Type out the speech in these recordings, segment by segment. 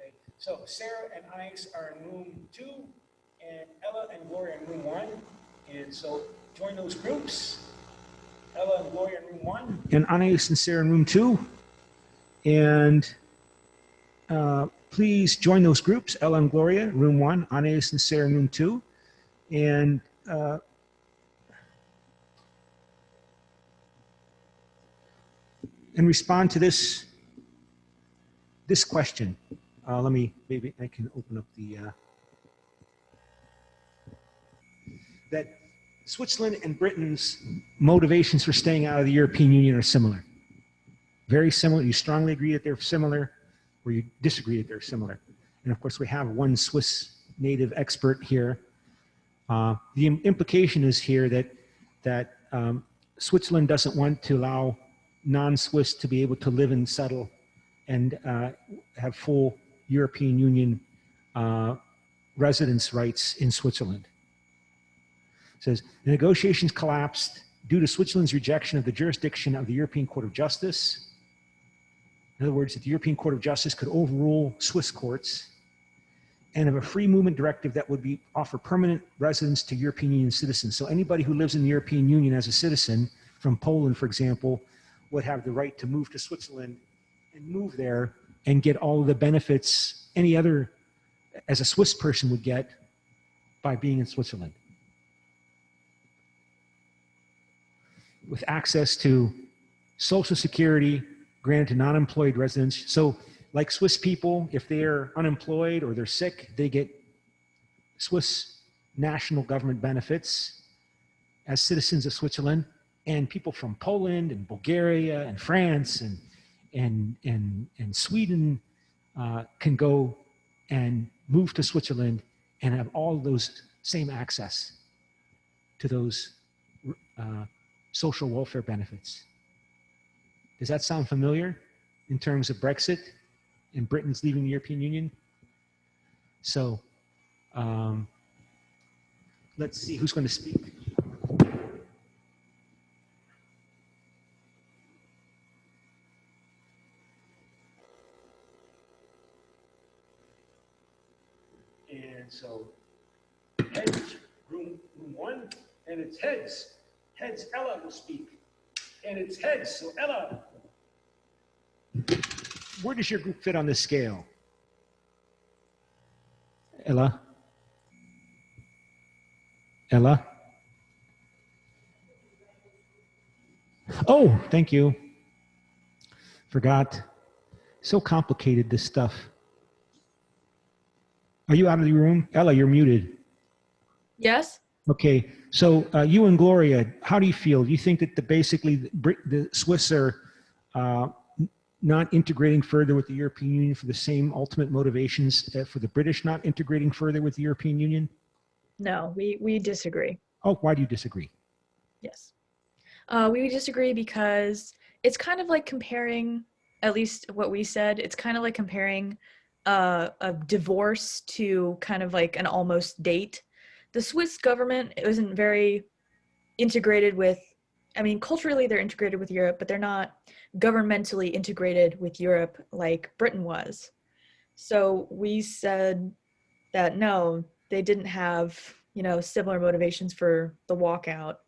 Okay, so Sarah and Alex are in room 2, and Ella and Gloria in room 1. And so join those groups. Ella and Gloria in room 1, and Alex and Sarah in room 2. And please join those groups. Ella and Gloria, room 1, Alex and Sarah in room 2. And respond to this question. Maybe I can open up the, that Switzerland and Britain's motivations for staying out of the European Union are similar. Very similar. You strongly agree that they're similar, or you disagree that they're similar. And of course, we have one Swiss native expert here. The implication is here that Switzerland doesn't want to allow non-Swiss to be able to live and settle and have full European Union residence rights in Switzerland. It says, the negotiations collapsed due to Switzerland's rejection of the jurisdiction of the European Court of Justice. In other words, that the European Court of Justice could overrule Swiss courts, and of a free movement directive that would offer permanent residence to European Union citizens. So anybody who lives in the European Union as a citizen from Poland, for example, would have the right to move to Switzerland and move there and get all of the benefits any other, as a Swiss person would get by being in Switzerland. With access to Social Security granted to non-employed residents. So like Swiss people, if they're unemployed or they're sick, they get Swiss national government benefits as citizens of Switzerland. And people from Poland and Bulgaria and France and Sweden can go and move to Switzerland and have all those same access to those social welfare benefits. Does that sound familiar in terms of Brexit and Britain's leaving the European Union? So let's see who's going to speak. And so heads, room 1, and it's heads. Heads, Ella will speak. And it's heads, so Ella. Where does your group fit on this scale? Ella? Ella? Oh, thank you. Forgot. So complicated, this stuff. Are you out of the room? Ella, you're muted. Yes. Okay, so you and Gloria, how do you feel? Do you think that basically the Swiss are not integrating further with the European Union for the same ultimate motivations for the British not integrating further with the European Union? No, we disagree. Oh, why do you disagree? Yes. We disagree because it's kind of like comparing, at least what we said, it's kind of like comparing a divorce to kind of like an almost date. The Swiss government isn't very integrated with, I mean, culturally they're integrated with Europe, but they're not governmentally integrated with Europe like Britain was. So we said that no, they didn't have, you know, similar motivations for the walkout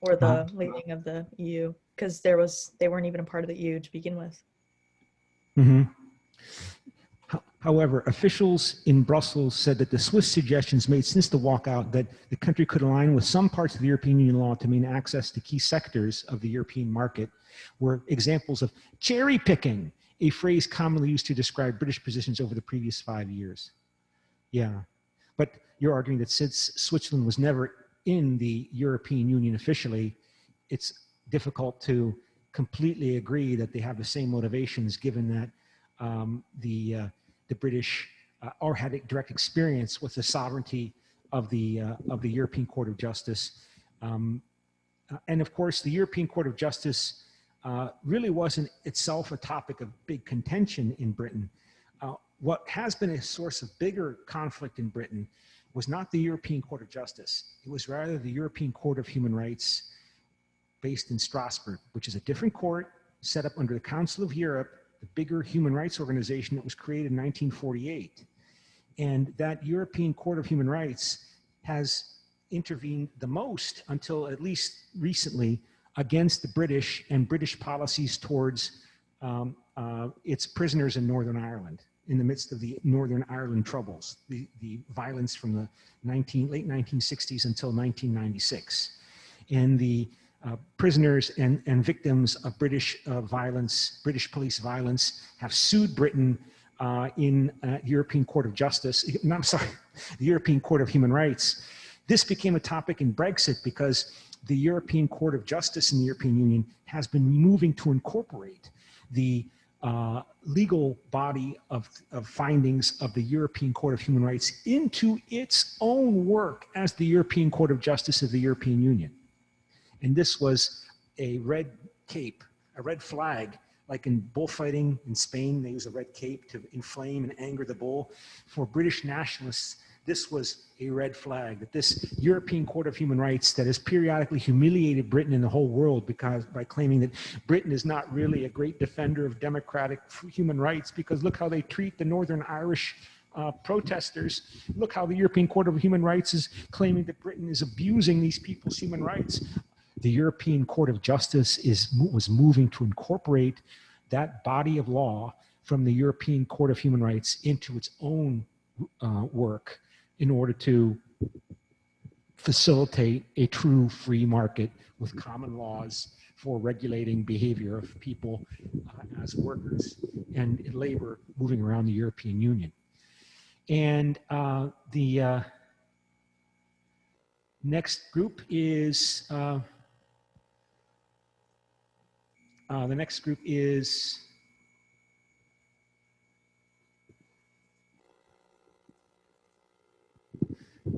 or the leaving of the EU, because they weren't even a part of the EU to begin with. Mm-hmm. However, officials in Brussels said that the Swiss suggestions made since the walkout that the country could align with some parts of the European Union law to maintain access to key sectors of the European market were examples of cherry picking, a phrase commonly used to describe British positions over the previous 5 years. Yeah, but you're arguing that since Switzerland was never in the European Union officially, it's difficult to completely agree that they have the same motivations, given that the British or had a direct experience with the sovereignty of the European Court of Justice. And of course, the European Court of Justice really wasn't itself a topic of big contention in Britain. What has been a source of bigger conflict in Britain was not the European Court of Justice. It was rather the European Court of Human Rights based in Strasbourg, which is a different court set up under the Council of Europe the bigger human rights organization that was created in 1948. And that European Court of Human Rights has intervened the most until at least recently against the British and British policies towards its prisoners in Northern Ireland in the midst of the Northern Ireland Troubles, the violence from the late 1960s until 1996. And the prisoners and victims of British violence, British police violence, have sued Britain in European Court of Justice, no, I'm sorry, the European Court of Human Rights. This became a topic in Brexit because the European Court of Justice in the European Union has been moving to incorporate the legal body of findings of the European Court of Human Rights into its own work as the European Court of Justice of the European Union. And this was a red cape, a red flag, like in bullfighting in Spain, they use a red cape to inflame and anger the bull. For British nationalists, this was a red flag, that this European Court of Human Rights that has periodically humiliated Britain in the whole world by claiming that Britain is not really a great defender of democratic human rights because look how they treat the Northern Irish protesters. Look how the European Court of Human Rights is claiming that Britain is abusing these people's human rights. The European Court of Justice was moving to incorporate that body of law from the European Court of Human Rights into its own work in order to facilitate a true free market with common laws for regulating behavior of people as workers and labor moving around the European Union. And the next group is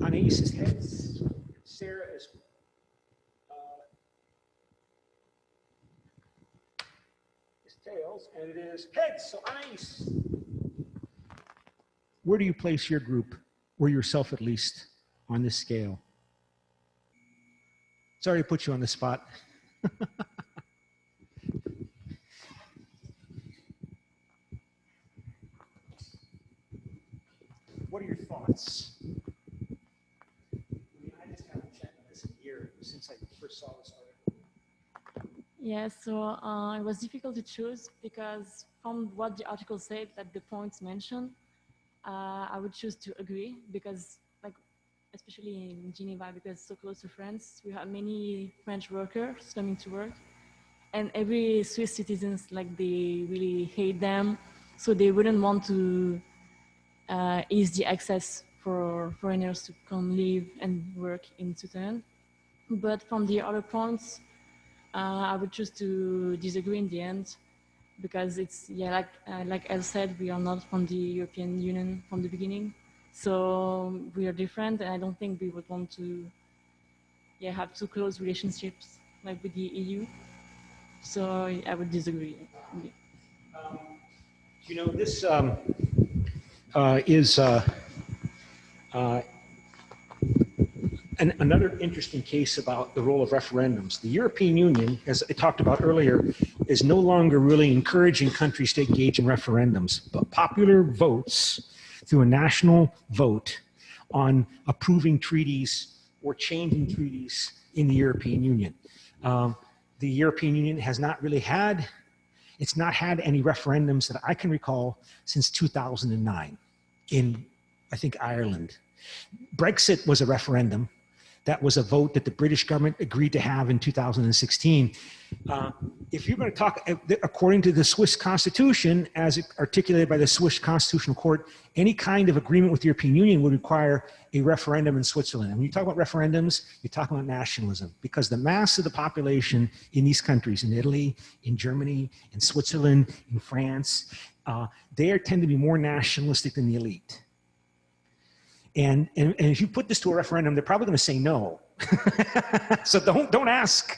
Anais is heads, Sarah is tails, and it is heads. So Anais, where do you place your group, or yourself at least, on this scale? Sorry to put you on the spot. What are your thoughts? I just haven't checked on this in a year since I first saw this article. Yeah, so it was difficult to choose because from what the article said, that the points mentioned, I would choose to agree because, like, especially in Geneva, because so close to France, we have many French workers coming to work, and every Swiss citizens, like, they really hate them, so they wouldn't want to ease the access for foreigners to come live and work in Switzerland. But from the other points, I would choose to disagree in the end, because it's, yeah, like Elle said, we are not from the European Union from the beginning, so we are different, and I don't think we would want to, yeah, have too close relationships like with the EU. So I would disagree. You know, this is another interesting case about the role of referendums. The European Union, as I talked about earlier, is no longer really encouraging countries to engage in referendums, but popular votes through a national vote on approving treaties or changing treaties in the European Union. The European Union has not really had, it's not had any referendums that I can recall since 2009 in, I think, Ireland. Brexit was a referendum. That was a vote that the British government agreed to have in 2016. If you're going to talk, according to the Swiss Constitution, as articulated by the Swiss Constitutional Court, any kind of agreement with the European Union would require a referendum in Switzerland. And when you talk about referendums, you're talking about nationalism, because the mass of the population in these countries, in Italy, in Germany, in Switzerland, in France, they tend to be more nationalistic than the elite. And if you put this to a referendum, they're probably going to say no. So don't ask.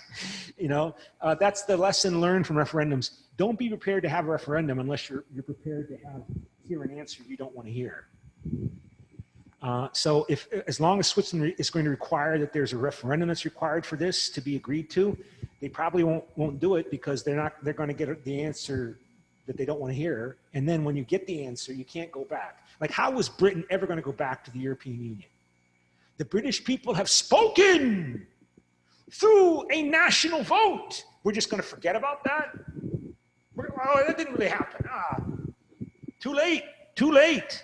You know, that's the lesson learned from referendums. Don't be prepared to have a referendum unless you're prepared to hear an answer you don't want to hear. So as long as Switzerland is going to require that there's a referendum that's required for this to be agreed to, they probably won't do it, because they're going to get the answer that they don't want to hear. And then when you get the answer, you can't go back. Like, how was Britain ever going to go back to the European Union? The British people have spoken through a national vote. We're just going to forget about that? Oh, that didn't really happen. Too late, too late.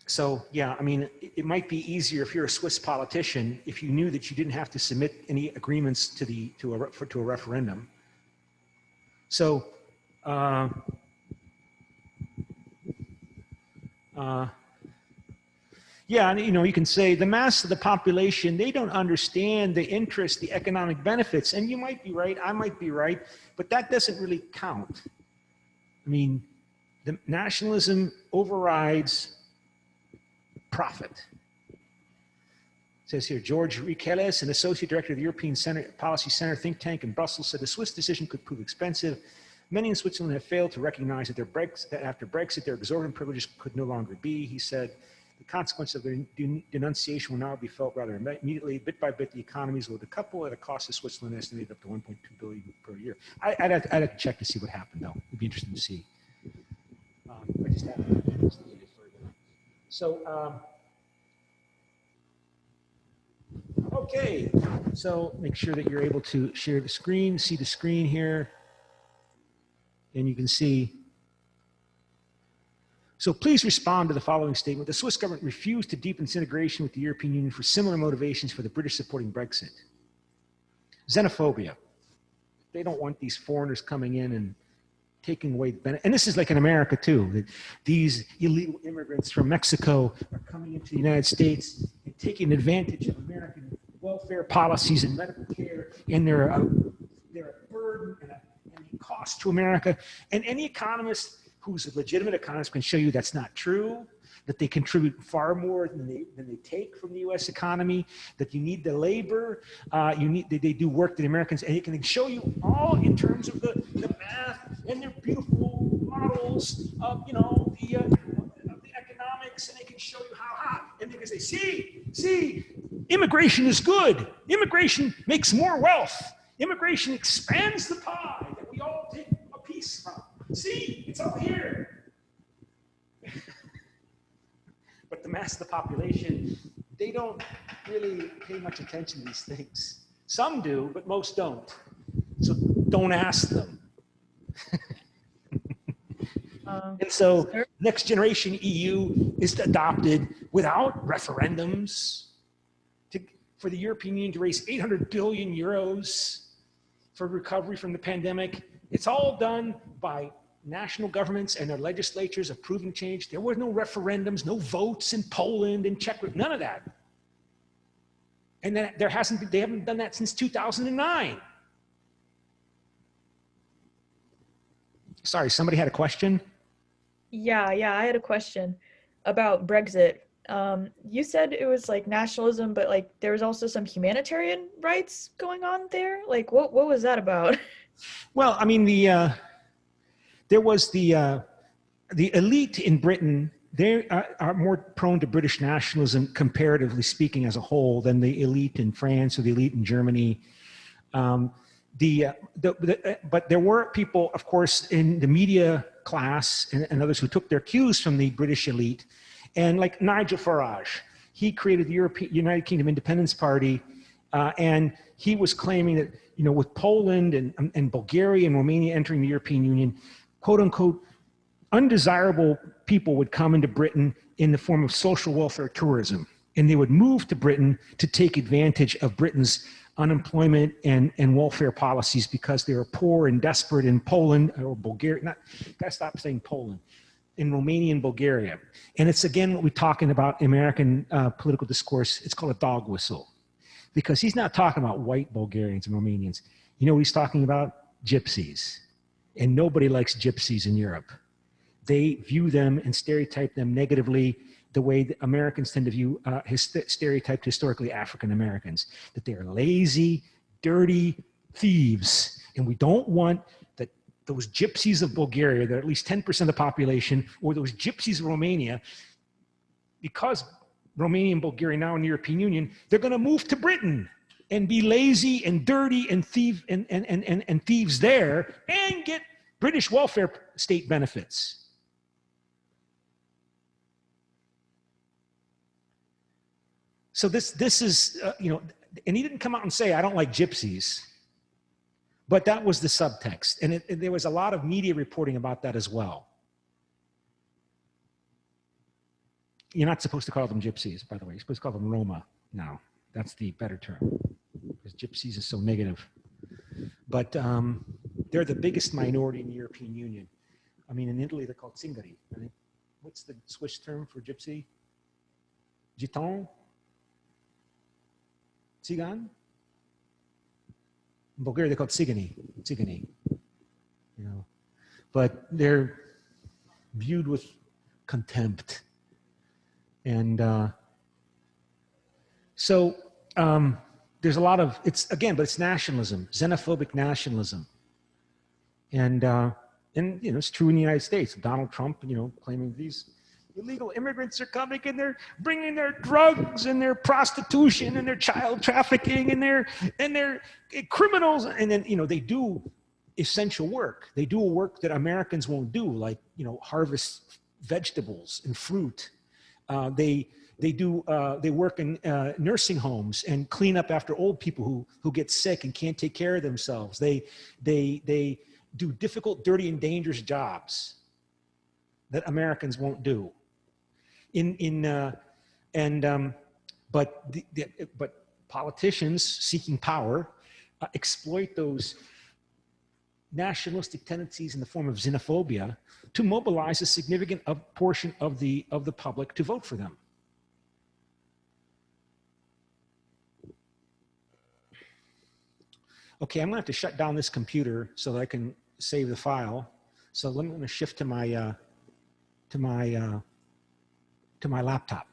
So, yeah, I mean, it might be easier if you're a Swiss politician if you knew that you didn't have to submit any agreements to a referendum. So, yeah, and, you know, you can say the mass of the population, they don't understand the interest, the economic benefits, and you might be right, I might be right, but that doesn't really count. I mean, the nationalism overrides profit. It says here, George Rikeles, an associate director of the European Policy Center think tank in Brussels, said the Swiss decision could prove expensive. Many in Switzerland have failed to recognize that after Brexit, their exorbitant privileges could no longer be. He said, the consequence of their denunciation will now be felt rather immediately. Bit by bit, the economies will decouple at a cost of Switzerland estimated up to 1.2 billion per year. I'd have to check to see what happened, though. It'd be interesting to see. I just haven't investigated further. So, okay. So make sure that you're able to share the screen, see the screen here, and you can see. So please respond to the following statement. The Swiss government refused to deepen its integration with the European Union for similar motivations for the British supporting Brexit. Xenophobia. They don't want these foreigners coming in and taking away the benefit. And this is like in America too, that these illegal immigrants from Mexico are coming into the United States and taking advantage of American welfare policies and medical care, and they're a burden and a cost to America. And any economist who's a legitimate economist can show you that's not true, that they contribute far more than they take from the U.S. economy, that you need the labor, they do work that the Americans, and it can show you all in terms of the math and their beautiful models of, you know, the economics, and they can show you how, and they can say, see, immigration is good. Immigration makes more wealth. Immigration expands the pie that we all take a piece from. See, it's up here. But the mass of the population, they don't really pay much attention to these things. Some do, but most don't. So don't ask them. And so next generation EU is adopted without referendums for the European Union to raise 800 billion euros for recovery from the pandemic. It's all done by national governments and their legislatures approving change. There were no referendums, no votes in Poland and Czech, none of that. And then they haven't done that since 2009. Sorry, somebody had a question? Yeah, I had a question about Brexit. You said it was like nationalism, but like there was also some humanitarian rights going on there. Like what was that about? Well, I mean, there was the elite in Britain. They are more prone to British nationalism, comparatively speaking, as a whole, than the elite in France or the elite in Germany. But there were people, of course, in the media class and others who took their cues from the British elite. And like Nigel Farage, he created the United Kingdom Independence Party, and he was claiming that, you know, with Poland and Bulgaria and Romania entering the European Union, quote unquote, undesirable people would come into Britain in the form of social welfare tourism. And they would move to Britain to take advantage of Britain's unemployment and welfare policies because they were poor and desperate in Poland or Bulgaria. Gotta stop saying Poland. In Romania and Bulgaria. And it's again what we're talking about American political discourse. It's called a dog whistle. Because he's not talking about white Bulgarians and Romanians. You know what he's talking about? Gypsies. And nobody likes gypsies in Europe. They view them and stereotype them negatively the way that Americans tend to view stereotyped historically African Americans. That they are lazy, dirty thieves. And we don't want that those gypsies of Bulgaria, that are at least 10% of the population, or those gypsies of Romania, because Romania and Bulgaria now in the European Union, they're going to move to Britain and be lazy and dirty and thieves there and get British welfare state benefits. So this is, you know, and he didn't come out and say, I don't like gypsies, but that was the subtext. And there was a lot of media reporting about that as well. You're not supposed to call them gypsies, by the way. You're supposed to call them Roma now. That's the better term, because gypsies is so negative. But they're the biggest minority in the European Union. I mean, in Italy, they're called Zingari. I think, what's the Swiss term for gypsy? Giton? Tsigan? In Bulgaria, they're called Tsigani. Tsigani. You know, but they're viewed with contempt. And so there's a lot of, it's again, but it's nationalism, xenophobic nationalism. And you know, it's true in the United States. Donald Trump, you know, claiming these illegal immigrants are coming and they're bringing their drugs and their prostitution and their child trafficking and they're criminals. And then, you know, they do essential work. They do a work that Americans won't do, like, you know, harvest vegetables and fruit. They work in nursing homes and clean up after old people who get sick and can't take care of themselves. They do difficult, dirty, and dangerous jobs that Americans won't do. But politicians seeking power exploit those nationalistic tendencies in the form of xenophobia to mobilize a significant portion of the public to vote for them. Okay, I'm gonna have to shut down this computer so that I can save the file. So I'm gonna shift to my laptop.